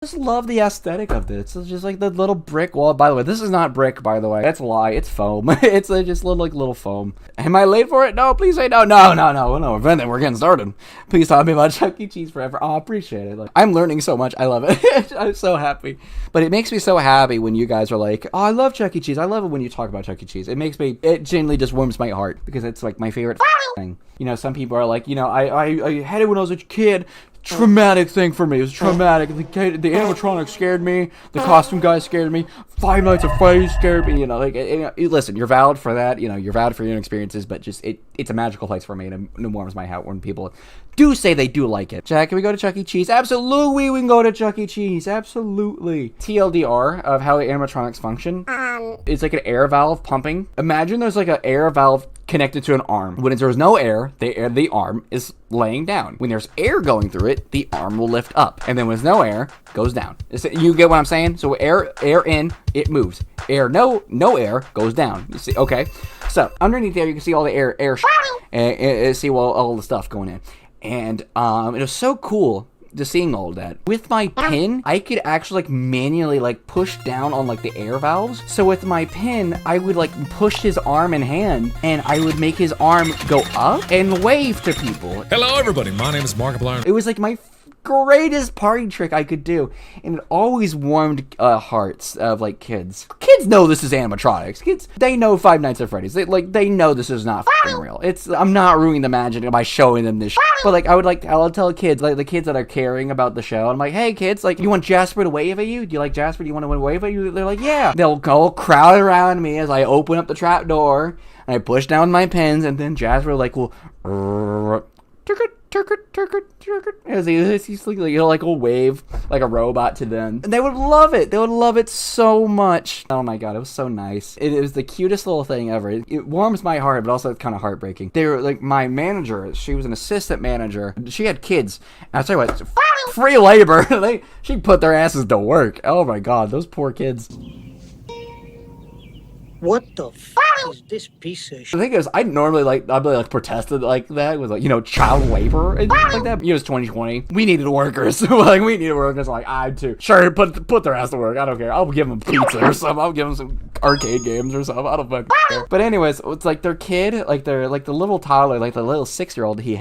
Just love the aesthetic of this. It's just like the little brick wall. By the way, this is not brick, by the way. That's a lie. It's foam. It's just little foam. Am I late for it? No, please say no. No, we're getting started. Please talk to me about Chuck E. Cheese forever. Oh, I appreciate it. Like, I'm learning so much. I love it. I'm so happy. But it makes me so happy when you guys are like, oh, I love Chuck E. Cheese. I love it when you talk about Chuck E. Cheese. It genuinely just warms my heart because it's like my favorite thing. You know, some people are like, you know, I had it when I was a kid. Traumatic thing for me. It was traumatic. The animatronics scared me. The costume guy scared me. Five Nights at Freddy's scared me. You know, like, listen, you're valid for that. You know, you're valid for your own experiences, but just it's a magical place for me, and it warms my heart when people do say they do like it. Jack, can we go to Chuck E. Cheese? Absolutely, we can go to Chuck E. Cheese. Absolutely. TLDR of how the animatronics function. It's like an air valve pumping. Imagine there's like an air valve connected to an arm. When there's no air, the arm is laying down. When there's air going through it, the arm will lift up. And then when there's no air, goes down. You get what I'm saying? So air in, it moves. No air goes down. You see? Okay. So underneath there, you can see all the air and see all the stuff going in. And it was so cool just seeing all of that. With my pin, I could actually like manually like push down on like the air valves. So with my pin, I would like push his arm and hand, and I would make his arm go up and wave to people. Hello everybody, my name is JackO'Planter. It was like my greatest party trick I could do, and it always warmed hearts of like kids. Kids know this is animatronics. Kids, they know Five Nights at Freddy's. They know this is not f***ing real. I'm not ruining the magic by showing them this shit. But like I'll tell kids, like the kids that are caring about the show, I'm like, hey kids, like, you want Jasper to wave at you? Do you like Jasper? Do you want to wave at you? They're like, yeah. They'll go crowd around me as I open up the trap door and I push down my pins, and then Jasper like will as he's like, he'll like will wave like a robot to them, and they would love it. They would love it so much. Oh my god, it was so nice. It was the cutest little thing ever. It warms my heart, but also it's kind of heartbreaking. They were like, my manager, she was an assistant manager. She had kids, and I'll tell you what, free labor. She put their asses to work. Oh my god, those poor kids. What the f*** is this piece of shit? The thing is, I'd be protested like that with like, you know, child labor and like that. It was 2020. We needed workers. Like, we needed workers. Like, I too. Sure, put their ass to work. I don't care. I'll give them pizza or something. I'll give them some arcade games or something. I don't fucking care. But anyways, it's like their kid, like their like the little toddler, like the little 6-year-old she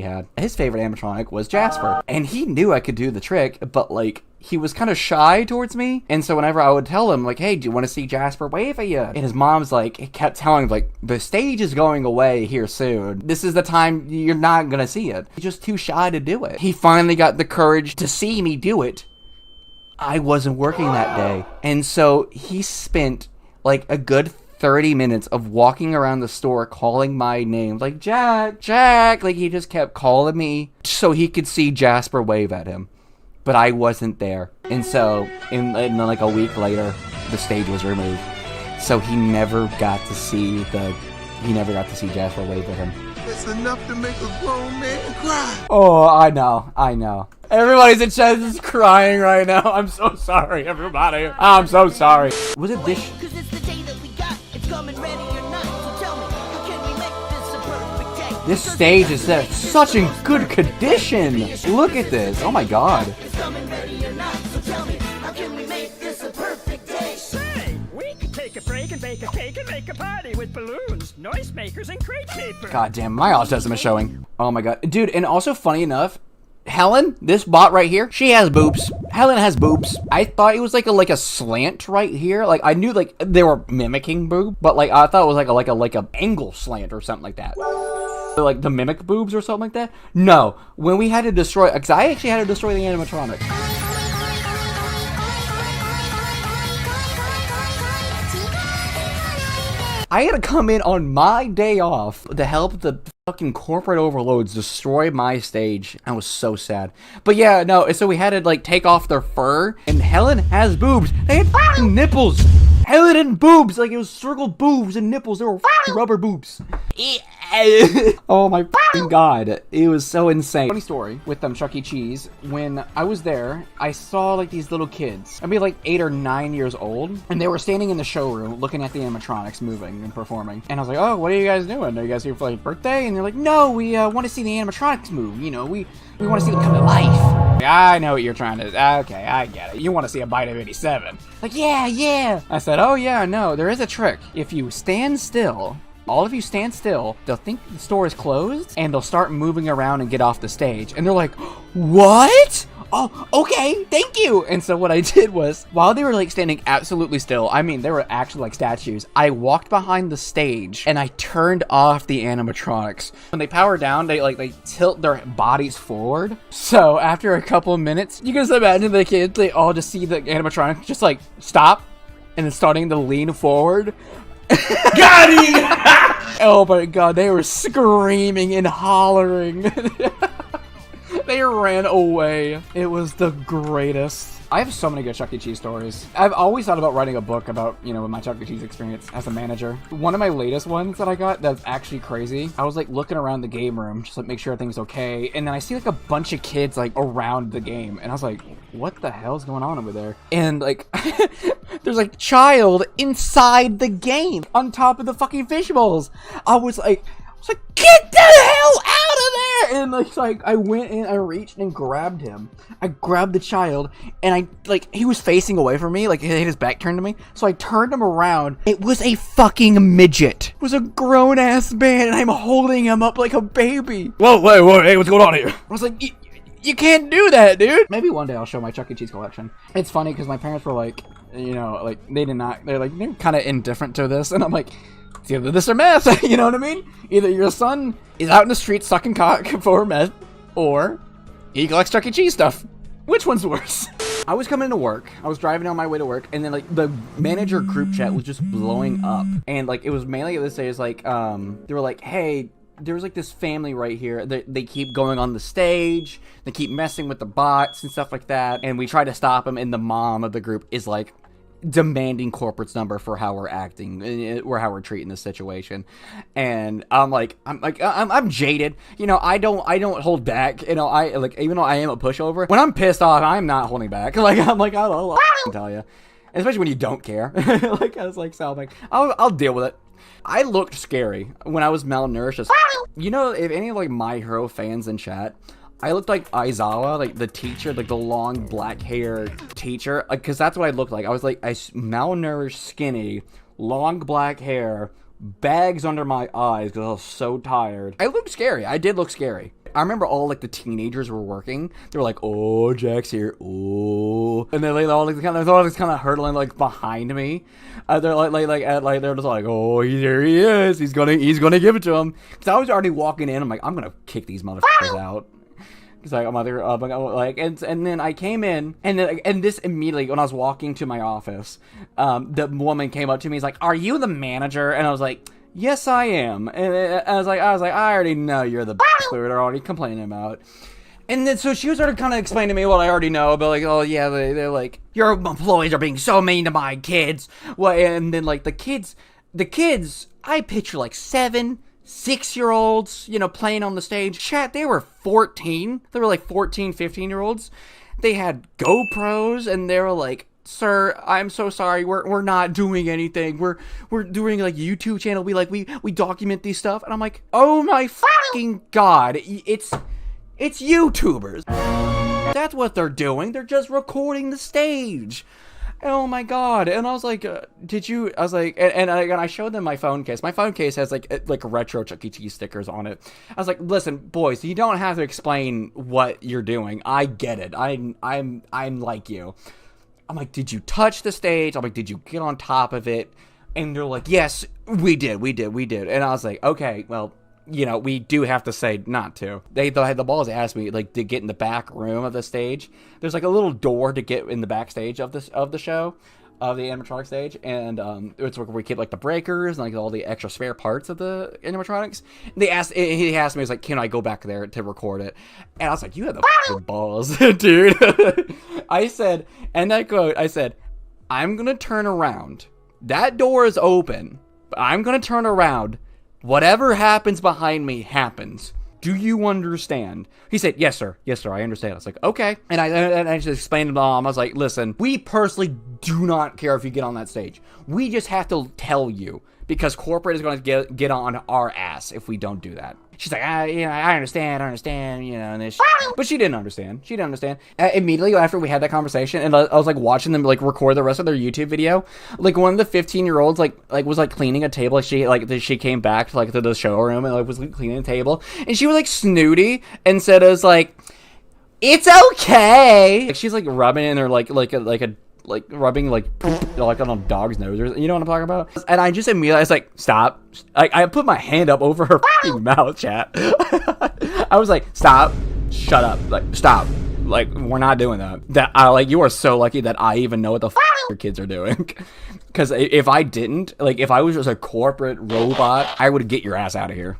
had. His favorite animatronic was Jasper, and he knew I could do the trick, but like, he was kind of shy towards me, and so whenever I would tell him, like, hey, do you want to see Jasper wave at you? And his mom's like, he kept telling him, like, the stage is going away here soon. This is the time you're not gonna see it. He's just too shy to do it. He finally got the courage to see me do it. I wasn't working that day, and so he spent like a good 30 minutes of walking around the store calling my name, like, Jack, like he just kept calling me so he could see Jasper wave at him. But I wasn't there, and so and then like a week later, the stage was removed. So he never got to see Jasper wave at him. It's enough to make a grown man cry. Oh, I know. Everybody's in chat is crying right now. I'm so sorry, everybody. I'm so sorry. Was it this? Cause it's the day that we got. It's coming ready or not. So tell me, how can we make this a perfect day? This stage is in such in good condition. Look at this. Oh my god. It's coming ready or not. So tell me, how can we make this a perfect day? Say, we could take a break and bake a cake and make a party with balloons, noisemakers, and crepe paper. God damn, my autism is showing. Oh my god. Dude, and also funny enough, Helen, this bot right here, she has boobs. Helen has boobs. I thought it was like a slant right here. Like, I knew like they were mimicking boob, but like I thought it was like a angle slant or something like that. Like the mimic boobs or something like that. No, when we had to destroy, because I actually had to destroy the animatronic. I had to come in on my day off to help the fucking corporate overlords destroy my stage. I was so sad. But yeah, no, so we had to like take off their fur, and Helen has boobs. They had fucking nipples. Helen and boobs, like it was circled boobs and nipples. They were fucking rubber boobs. Oh my fucking god, it was so insane. Funny story with Chuck E. Cheese. When I was there, I saw like these little kids. I'd be like 8 or 9 years old, and they were standing in the showroom looking at the animatronics moving and performing. And I was like, oh, what are you guys doing? Are you guys here for like birthday? And they're like, no, we want to see the animatronics move. You know, we want to see them come to life. I know what you're trying to, okay, I get it. You want to see a bite of 87. Like, yeah. I said, oh yeah, no, there is a trick. If you stand still, all of you stand still, they'll think the store is closed, and they'll start moving around and get off the stage. And they're like, what? Oh, okay, thank you. And so what I did was, while they were like standing absolutely still, I mean, they were actually like statues, I walked behind the stage and I turned off the animatronics. When they power down, they tilt their bodies forward. So after a couple of minutes, you can just imagine the kids, they all just see the animatronics just like stop and then starting to lean forward. Got him! Oh my god, they were screaming and hollering. They ran away. It was the greatest. I have so many good Chuck E. Cheese stories. I've always thought about writing a book about, you know, my Chuck E. Cheese experience as a manager. One of my latest ones that I got that's actually crazy, I was like looking around the game room just to make sure everything's okay, and then I see like a bunch of kids like around the game, and I was like, what the hell's going on over there? And like, there's like child inside the game on top of the fucking fish bowls. I was like, get the hell out of there! And like I went in, I reached and grabbed him. I grabbed the child, and he was facing away from me, like he had his back turned to me. So I turned him around. It was a fucking midget. It was a grown ass man, and I'm holding him up like a baby. Whoa, hey, what's going on here? I was like, you can't do that, dude. Maybe one day I'll show my Chuck E. Cheese collection. It's funny because my parents were like, you know, like they're kind of indifferent to this, and I'm like, it's either this or meth, you know what I mean? Either your son is out in the street sucking cock for meth, or he collects Chuck E. Cheese stuff. Which one's worse? I was coming to work, I was driving on my way to work, and then like the manager group chat was just blowing up. And like it was mainly at this stage, like they were like, hey, there was like this family right here. They keep going on the stage, they keep messing with the bots and stuff like that, and we try to stop them, and the mom of the group is like demanding corporate's number for how we're acting or how we're treating this situation. And I'm jaded, you know. I don't hold back, you know. I like, even though I am a pushover, when I'm pissed off, I'm not holding back. Like I'll tell you, especially when you don't care. Like I was like, so I'm like, I'll deal with it. I looked scary when I was malnourished as you know. If any of like My Hero fans in chat, I looked like Aizawa, like the teacher, like the long black hair teacher, because that's what I looked like. I was like malnourished, skinny, long black hair, bags under my eyes because I was so tired. I looked scary. I did look scary. I remember all like the teenagers were working. They were like, "Oh, Jack's here, oh," and they're like all like kind of hurtling like behind me. They're they're just like, "Oh, here he is. He's gonna give it to him." Because I was already walking in. I'm like, I'm gonna kick these motherfuckers out. Like, and then I came in, and this immediately, when I was walking to my office, the woman came up to me, he's like, "Are you the manager?" And I was like, "Yes, I am." And I was like, I already know you're the they're already complaining about. And then so she started kind of explaining to me what I already know, but like, oh yeah, they're like, your employees are being so mean to my kids. Well, and then like the kids, I picture like 7, 6-year-olds, you know, playing on the stage. Chat, they were 14. They were like 14, 15-year-olds. They had GoPros, and they were like, "Sir, I'm so sorry. We're not doing anything. We're doing like YouTube channel. We document these stuff." And I'm like, "Oh my fucking god. It's YouTubers. That's what they're doing. They're just recording the stage." Oh my god. And I was like, did you? I was like, and I showed them my phone case. My phone case has like retro Chuck E. Cheese stickers on it. I was like, listen, boys, you don't have to explain what you're doing. I get it. I'm like you. I'm like, did you touch the stage? I'm like, did you get on top of it? And they're like, yes, we did. And I was like, okay, well, you know, we do have to say not to. They had the balls to ask me like to get in the back room of the stage. There's like a little door to get in the backstage of the show, of the animatronic stage, and it's where we keep like the breakers and like all the extra spare parts of the animatronics. He asked me, he's like, "Can I go back there to record it?" And I was like, "You have the fucking balls, dude." I said, and I quote, I said, "I'm gonna turn around. That door is open, but I'm gonna turn around. Whatever happens behind me happens. Do you understand?" He said, yes, sir, I understand. I was like, okay. And I just explained to Mom, I was like, listen, we personally do not care if you get on that stage. We just have to tell you, because corporate is going to get on our ass if we don't do that. She's like, I understand, you know, and this, but she didn't understand. Immediately after we had that conversation, and I was like watching them like record the rest of their YouTube video, like one of the 15-year-olds like was like cleaning a table. She came back to like to the showroom and like was like, cleaning the table, and she was like snooty and said it was like, it's okay. Like, she's like rubbing in her like rubbing like poop, like on a dog's nose, or you know what I'm talking about? And I just immediately I was like, stop. I put my hand up over her fucking mouth, chat. I was like, stop, shut up, like stop, like we're not doing that. Like you are so lucky that I even know what the your kids are doing. Because if I didn't, like if I was just a corporate robot, I would get your ass out of here.